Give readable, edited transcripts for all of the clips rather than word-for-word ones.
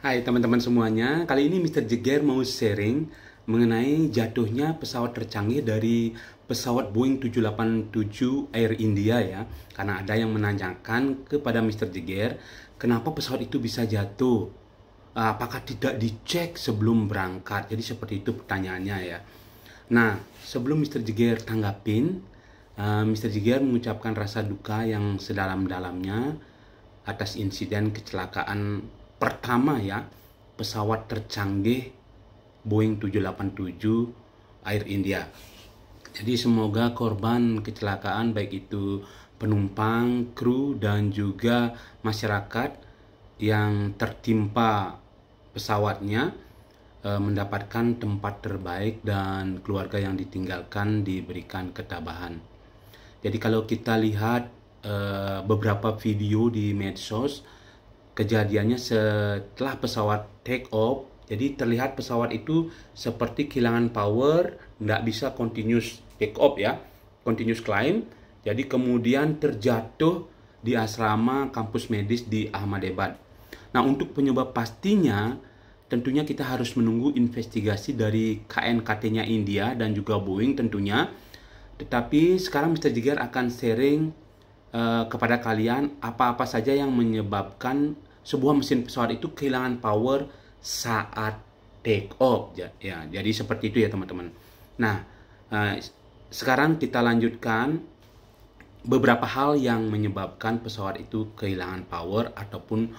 Hai teman-teman semuanya, kali ini Mr. Jeger mau sharing mengenai jatuhnya pesawat tercanggih dari pesawat Boeing 787 Air India ya. Karena ada yang menanyakan kepada Mr. Jeger, kenapa pesawat itu bisa jatuh? Apakah tidak dicek sebelum berangkat? Jadi seperti itu pertanyaannya ya. Nah, sebelum Mr. Jeger tanggapin, Mr. Jeger mengucapkan rasa duka yang sedalam-dalamnya atas insiden kecelakaan pertama ya, pesawat tercanggih Boeing 787 Air India. Jadi semoga korban kecelakaan baik itu penumpang, kru dan juga masyarakat yang tertimpa pesawatnya mendapatkan tempat terbaik dan keluarga yang ditinggalkan diberikan ketabahan. Jadi kalau kita lihat beberapa video di medsos, kejadiannya setelah pesawat take off, jadi terlihat pesawat itu seperti kehilangan power, nggak bisa continuous take off ya, continuous climb. Jadi kemudian terjatuh di asrama kampus medis di Ahmedabad. Nah, untuk penyebab pastinya tentunya kita harus menunggu investigasi dari KNKT-nya India dan juga Boeing tentunya. Tetapi sekarang Mr. Jeger akan sharing kepada kalian apa-apa saja yang menyebabkan sebuah mesin pesawat itu kehilangan power saat take off ya. Jadi seperti itu ya teman-teman. Nah, sekarang kita lanjutkan beberapa hal yang menyebabkan pesawat itu kehilangan power ataupun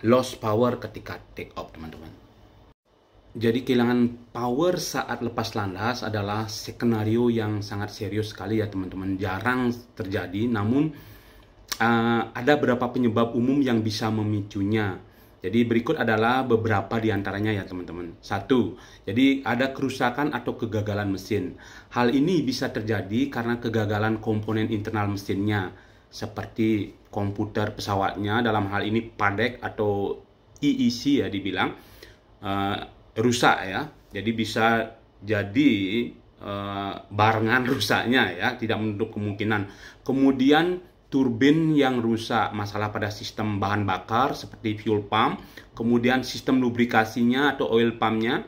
lost power ketika take off teman-teman. Jadi kehilangan power saat lepas landas adalah skenario yang sangat serius sekali ya teman-teman. Jarang terjadi, namun ada beberapa penyebab umum yang bisa memicunya. Jadi berikut adalah beberapa di antaranya ya teman-teman. 1. Jadi ada kerusakan atau kegagalan mesin. Hal ini bisa terjadi karena kegagalan komponen internal mesinnya, seperti komputer pesawatnya, dalam hal ini padek atau EEC ya dibilang, rusak ya. Jadi bisa jadi barengan rusaknya ya, tidak menutup kemungkinan. Kemudian turbin yang rusak, masalah pada sistem bahan bakar seperti fuel pump, kemudian sistem lubrikasinya atau oil pumpnya,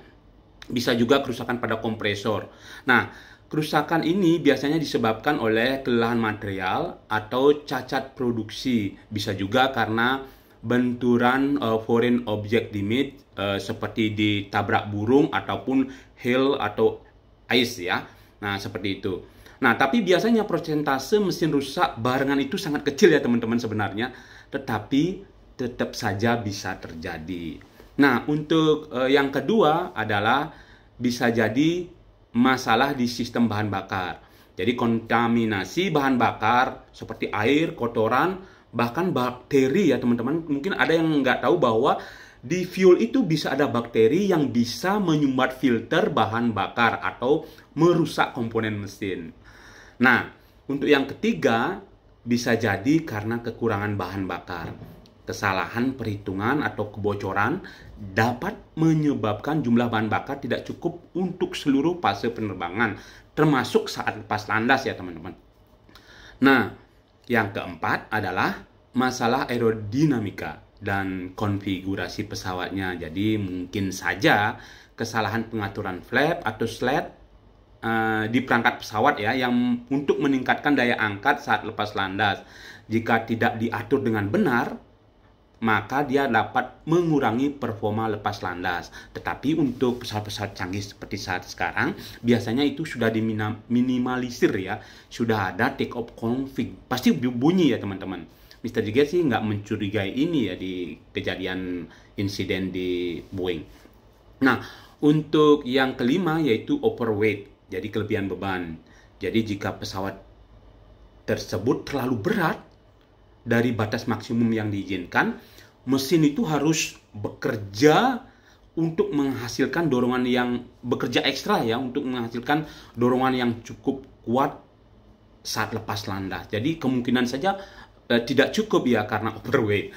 bisa juga kerusakan pada kompresor. Nah, kerusakan ini biasanya disebabkan oleh kelelahan material atau cacat produksi, bisa juga karena benturan foreign object damage seperti ditabrak burung ataupun hail atau ice ya. Nah, seperti itu. Nah, tapi biasanya persentase mesin rusak barengan itu sangat kecil ya teman-teman sebenarnya, tetapi tetap saja bisa terjadi. Nah, untuk yang kedua adalah bisa jadi masalah di sistem bahan bakar. Jadi kontaminasi bahan bakar seperti air, kotoran, bahkan bakteri ya teman-teman. Mungkin ada yang nggak tahu bahwa di fuel itu bisa ada bakteri yang bisa menyumbat filter bahan bakar atau merusak komponen mesin. Nah, untuk yang ketiga bisa jadi karena kekurangan bahan bakar. Kesalahan perhitungan atau kebocoran dapat menyebabkan jumlah bahan bakar tidak cukup untuk seluruh fase penerbangan, termasuk saat lepas landas ya teman-teman. Nah, yang keempat adalah masalah aerodinamika dan konfigurasi pesawatnya. Jadi mungkin saja kesalahan pengaturan flap atau slat di perangkat pesawat ya, yang untuk meningkatkan daya angkat saat lepas landas. Jika tidak diatur dengan benar, maka dia dapat mengurangi performa lepas landas. Tetapi untuk pesawat-pesawat canggih seperti saat sekarang, biasanya itu sudah diminimalisir ya, sudah ada take off config, pasti bunyi ya teman-teman. Mr. Jeger sih nggak mencurigai ini ya di kejadian insiden di Boeing. Nah, untuk yang kelima yaitu overweight, jadi kelebihan beban. Jadi jika pesawat tersebut terlalu berat dari batas maksimum yang diizinkan, mesin itu harus bekerja untuk menghasilkan dorongan yang bekerja ekstra ya, untuk menghasilkan dorongan yang cukup kuat saat lepas landas. Jadi kemungkinan saja tidak cukup ya karena overweight.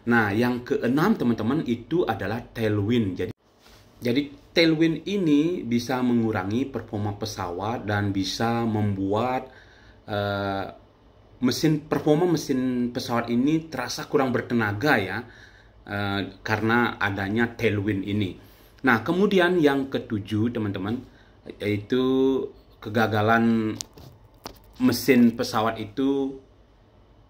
Nah, yang keenam teman-teman itu adalah tailwind. Jadi tailwind ini bisa mengurangi performa pesawat dan bisa membuat performa mesin pesawat ini terasa kurang bertenaga ya. karena adanya tailwind ini. Nah, kemudian yang ketujuh, teman-teman, yaitu kegagalan mesin pesawat itu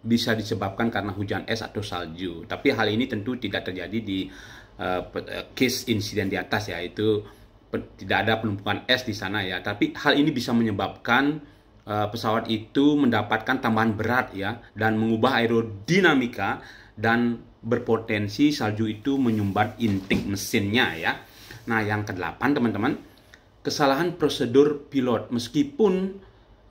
bisa disebabkan karena hujan es atau salju. Tapi hal ini tentu tidak terjadi di case insiden di atas ya, itu tidak ada penumpukan es di sana ya. Tapi hal ini bisa menyebabkan pesawat itu mendapatkan tambahan berat ya, dan mengubah aerodinamika, dan berpotensi salju itu menyumbat intik mesinnya ya. Nah, yang kedelapan, teman-teman, kesalahan prosedur pilot. Meskipun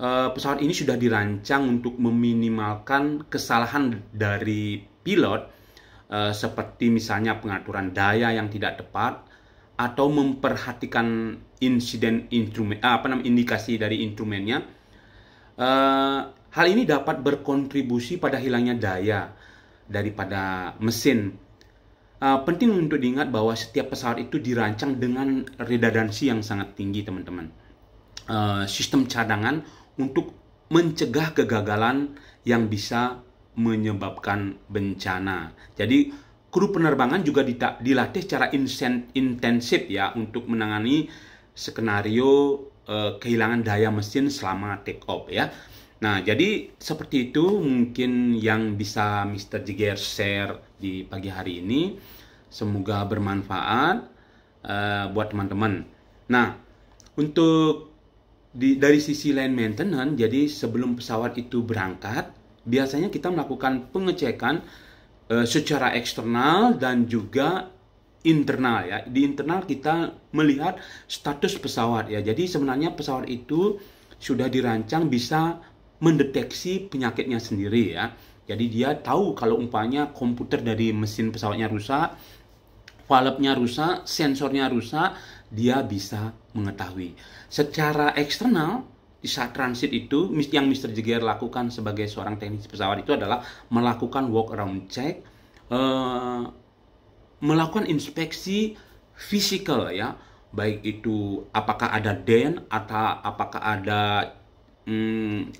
pesawat ini sudah dirancang untuk meminimalkan kesalahan dari pilot, seperti misalnya pengaturan daya yang tidak tepat, atau memperhatikan insiden instrumen, indikasi dari instrumennya. Hal ini dapat berkontribusi pada hilangnya daya daripada mesin. Penting untuk diingat bahwa setiap pesawat itu dirancang dengan redundansi yang sangat tinggi, teman-teman. Sistem cadangan untuk mencegah kegagalan yang bisa menyebabkan bencana. Jadi kru penerbangan juga dilatih secara intensif ya untuk menangani skenario kehilangan daya mesin selama take off ya. Nah, jadi seperti itu mungkin yang bisa Mr. Jigger share di pagi hari ini. Semoga bermanfaat buat teman-teman. Nah, untuk dari sisi line maintenance, jadi sebelum pesawat itu berangkat, biasanya kita melakukan pengecekan secara eksternal dan juga internal ya. Di internal kita melihat status pesawat ya. Jadi sebenarnya pesawat itu sudah dirancang bisa mendeteksi penyakitnya sendiri ya. Jadi dia tahu kalau umpamanya komputer dari mesin pesawatnya rusak, valve-nya rusak, sensornya rusak, dia bisa mengetahui. Secara eksternal, di saat transit itu, yang Mr. Jigger lakukan sebagai seorang teknisi pesawat itu adalah melakukan walk around check, melakukan inspeksi fisikal ya, baik itu apakah ada dent atau apakah ada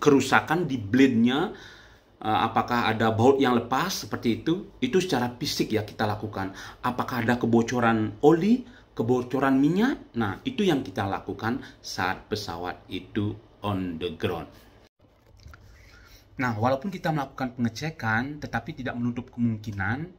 kerusakan di blade-nya, apakah ada baut yang lepas seperti itu secara fisik ya kita lakukan. Apakah ada kebocoran oli, kebocoran minyak, nah itu yang kita lakukan saat pesawat itu on the ground. Nah, walaupun kita melakukan pengecekan, tetapi tidak menutup kemungkinan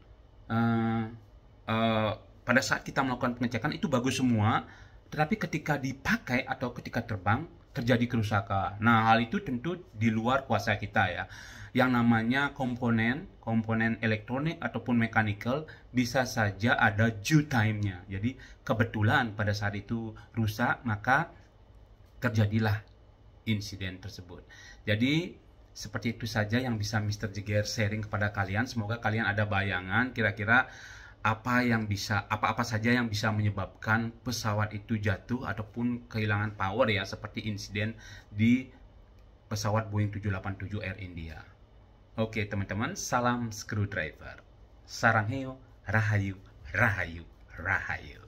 pada saat kita melakukan pengecekan itu bagus semua, tetapi ketika dipakai atau ketika terbang terjadi kerusakan. Nah, hal itu tentu di luar kuasa kita ya. Yang namanya komponen elektronik ataupun mechanical bisa saja ada due time-nya. Jadi kebetulan pada saat itu rusak, maka terjadilah insiden tersebut. Jadi seperti itu saja yang bisa Mr. Jigger sharing kepada kalian. Semoga kalian ada bayangan kira-kira apa saja yang bisa menyebabkan pesawat itu jatuh ataupun kehilangan power ya, seperti insiden di pesawat Boeing 787 Air India. Oke teman-teman, salam screwdriver. Sarang heo, rahayu, rahayu, rahayu.